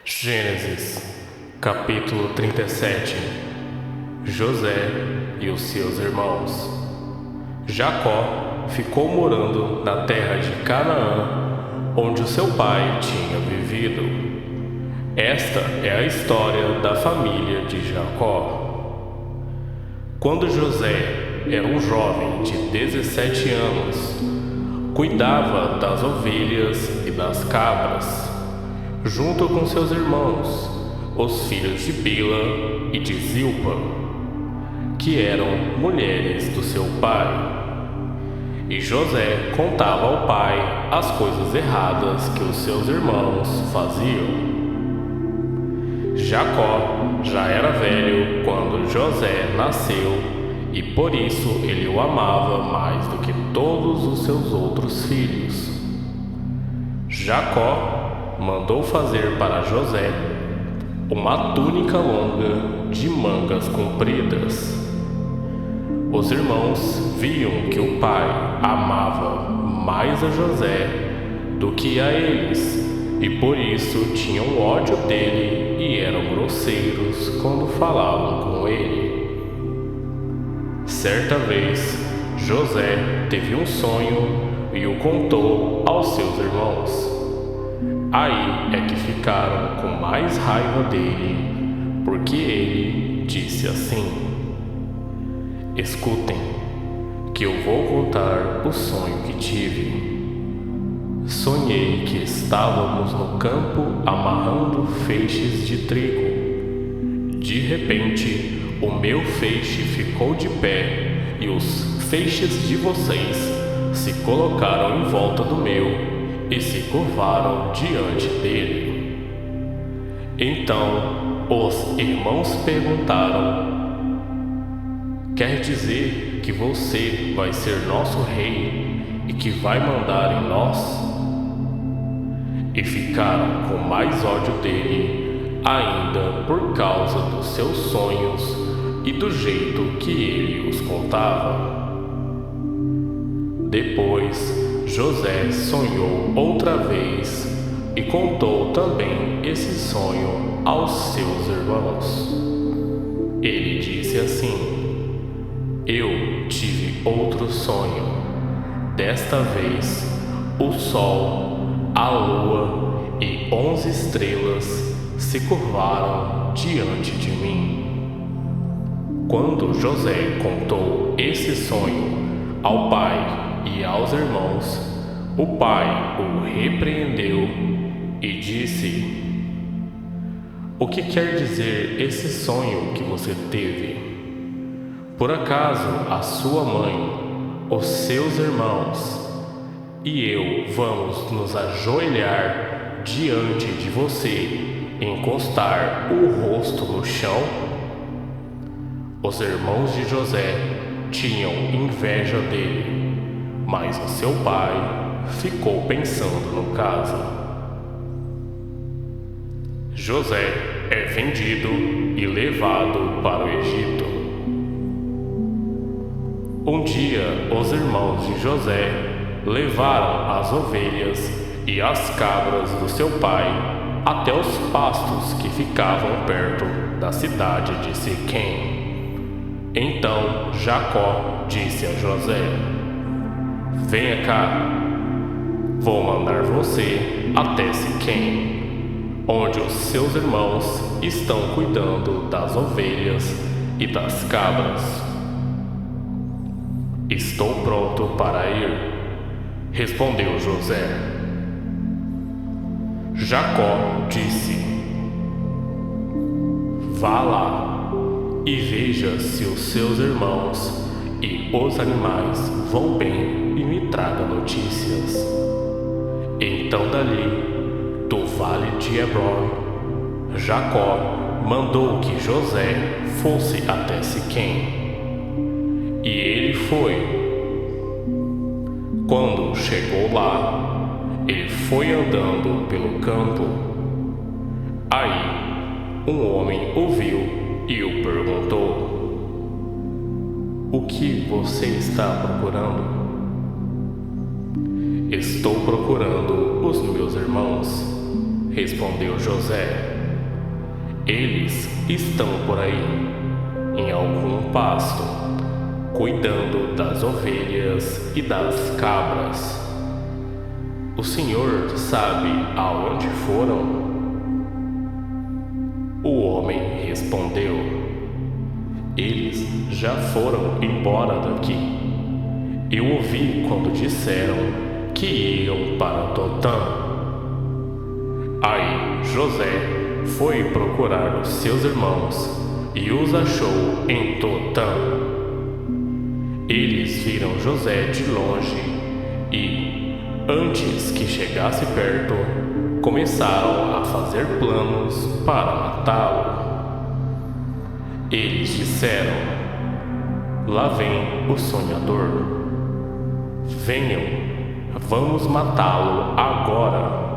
Gênesis, capítulo 37. José e os seus irmãos. Jacó ficou morando na terra de Canaã, onde o seu pai tinha vivido. Esta é a história da família de Jacó. Quando José era um jovem de 17 anos, cuidava das ovelhas e das cabras, junto com seus irmãos, os filhos de Bila e de Zilpa, que eram mulheres do seu pai. E José contava ao pai as coisas erradas que os seus irmãos faziam. Jacó já era velho quando José nasceu, e por isso ele o amava mais do que todos os seus outros filhos. Jacó mandou fazer para José uma túnica longa de mangas compridas. Os irmãos viam que o pai amava mais a José do que a eles, e por isso tinham ódio dele e eram grosseiros quando falavam com ele. Certa vez, José teve um sonho e o contou aos seus irmãos. Aí é que ficaram com mais raiva dele, porque ele disse assim: escutem, que eu vou contar o sonho que tive. Sonhei que estávamos no campo amarrando feixes de trigo. De repente, o meu feixe ficou de pé e os feixes de vocês se colocaram em volta do meu e se curvaram diante dele. Então os irmãos perguntaram: quer dizer que você vai ser nosso rei e que vai mandar em nós? E ficaram com mais ódio dele ainda por causa dos seus sonhos e do jeito que ele os contava. Depois José sonhou outra vez e contou também esse sonho aos seus irmãos. Ele disse assim: eu tive outro sonho. Desta vez, o sol, a lua e 11 estrelas se curvaram diante de mim. Quando José contou esse sonho ao pai e aos irmãos, o pai o repreendeu e disse: o que quer dizer esse sonho que você teve? Por acaso a sua mãe, os seus irmãos e eu vamos nos ajoelhar diante de você e encostar o rosto no chão? Os irmãos de José tinham inveja dele, mas o seu pai ficou pensando no caso. José é vendido e levado para o Egito. Um dia, os irmãos de José levaram as ovelhas e as cabras do seu pai até os pastos que ficavam perto da cidade de Siquém. Então Jacó disse a José: venha cá, vou mandar você até Siquém, onde os seus irmãos estão cuidando das ovelhas e das cabras. Estou pronto para ir, respondeu José. Jacó disse: vá lá e veja se os seus irmãos e os animais vão bem e me traga notícias. Então dali, do vale de Hebron, Jacó mandou que José fosse até Siquém. E ele foi. Quando chegou lá, ele foi andando pelo campo. Aí, um homem o viu e o perguntou: o que você está procurando? Estou procurando os meus irmãos. respondeu José. Eles estão por aí, em algum pasto, cuidando das ovelhas e das cabras. O senhor sabe aonde foram? O homem respondeu: eles já foram embora daqui. Eu ouvi quando disseram que iam para Dotã. Aí José foi procurar os seus irmãos e os achou em Dotã. Eles viram José de longe e, antes que chegasse perto, começaram a fazer planos para matá-lo. Eles disseram: lá vem o sonhador. Venham, vamos matá-lo agora.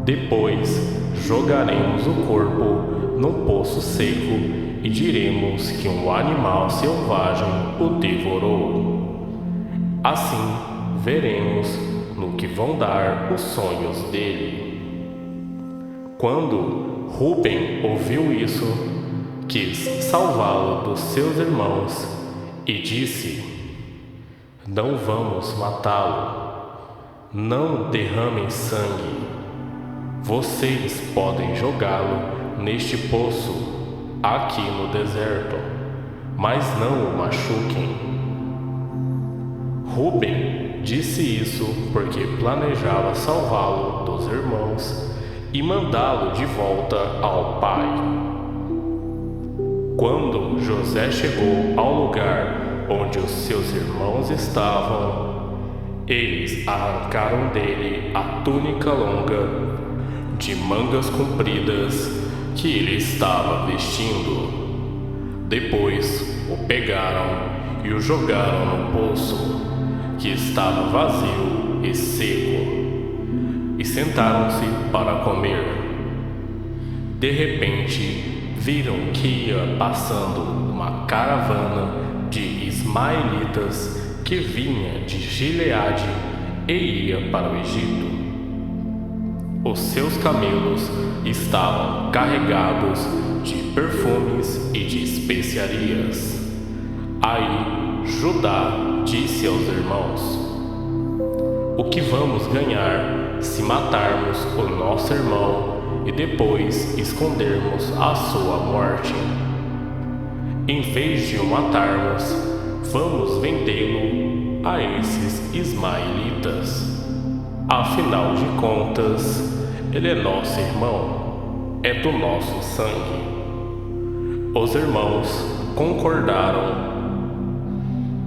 Depois jogaremos o corpo num poço seco e diremos que um animal selvagem o devorou. Assim veremos no que vão dar os sonhos dele. Quando Rúben ouviu isso, quis salvá-lo dos seus irmãos e disse: não vamos matá-lo. Não derramem sangue. Vocês podem jogá-lo neste poço, aqui no deserto, mas não o machuquem. Rúben disse isso porque planejava salvá-lo dos irmãos e mandá-lo de volta ao pai. Quando José chegou ao lugar onde os seus irmãos estavam, eles arrancaram dele a túnica longa de mangas compridas que ele estava vestindo. Depois o pegaram e o jogaram no poço, que estava vazio e seco, e sentaram-se para comer. De repente, viram que ia passando uma caravana de ismaelitas que vinha de Gileade e ia para o Egito. Os seus camelos estavam carregados de perfumes e de especiarias. Aí Judá disse aos irmãos: o que vamos ganhar se matarmos o nosso irmão e depois escondermos a sua morte? Em vez de o matarmos, vamos vendê-lo a esses ismaelitas. Afinal de contas, ele é nosso irmão, é do nosso sangue. Os irmãos concordaram.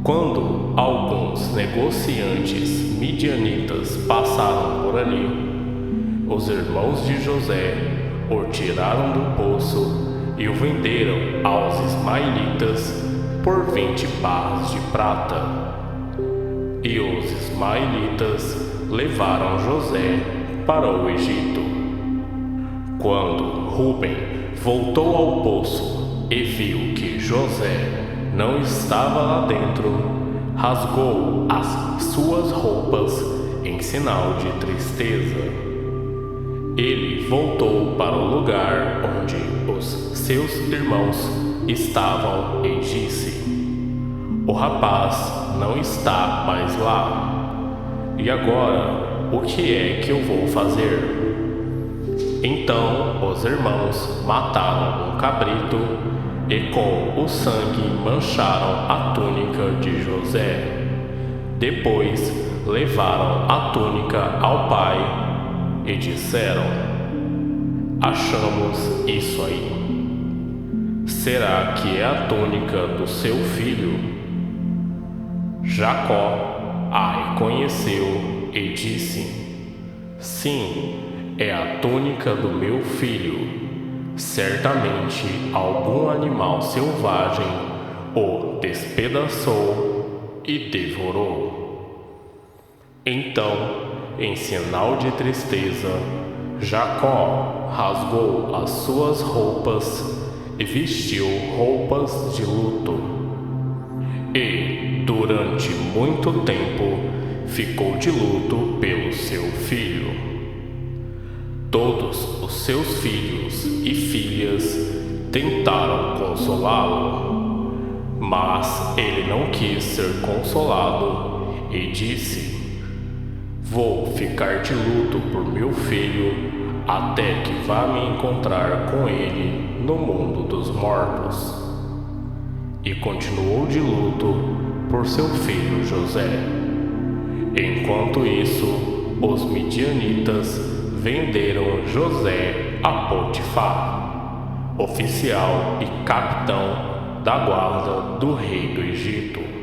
Quando alguns negociantes midianitas passaram por ali, os irmãos de José o tiraram do poço e o venderam aos ismaelitas por 20 barras de prata. E os ismaelitas levaram José para o Egito. Quando Rúben voltou ao poço e viu que José não estava lá dentro, rasgou as suas roupas em sinal de tristeza. Ele voltou para o lugar onde os seus irmãos estavam e disse: o rapaz não está mais lá. E agora, o que é que eu vou fazer? Então os irmãos mataram um cabrito e com o sangue mancharam a túnica de José. Depois levaram a túnica ao pai e disseram: achamos isso aí. Será que é a túnica do seu filho? Jacó a reconheceu e disse: sim, é a túnica do meu filho. Certamente algum animal selvagem o despedaçou e devorou. Então, em sinal de tristeza, Jacó rasgou as suas roupas e vestiu roupas de luto. E, durante muito tempo, ficou de luto pelo seu filho. Todos os seus filhos e filhas tentaram consolá-lo, mas ele não quis ser consolado e disse: Vou ficar de luto por meu filho até que vá me encontrar com ele no mundo dos mortos. E continuou de luto por seu filho José. Enquanto isso, os midianitas venderam José a Potifar, oficial e capitão da guarda do rei do Egito.